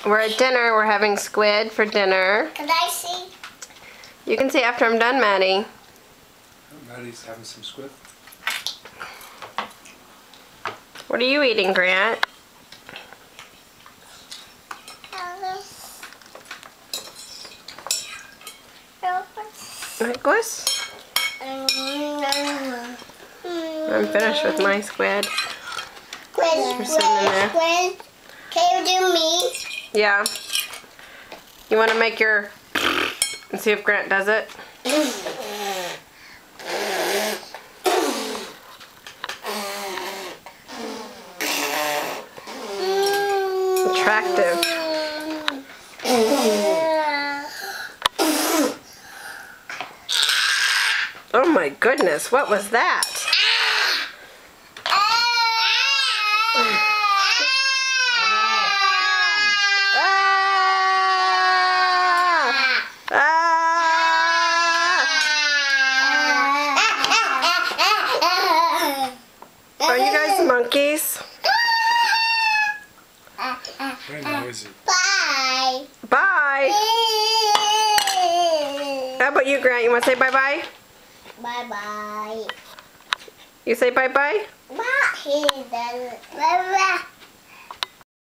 We're at dinner. We're having squid for dinner. Can I see? You can see after I'm done, Maddie. Maddie's having some squid. What are you eating, Grant? Nicholas? I'm finished with my squid. We're sitting in there. Can you do me? Yeah. You want to make your... and see if Grant does it? Attractive. Oh my goodness, what was that? Are you guys monkeys? Very noisy. Bye. Bye. How about you, Grant? You want to say bye-bye? Bye-bye. You say bye-bye? Bye. He doesn't. Bye-bye.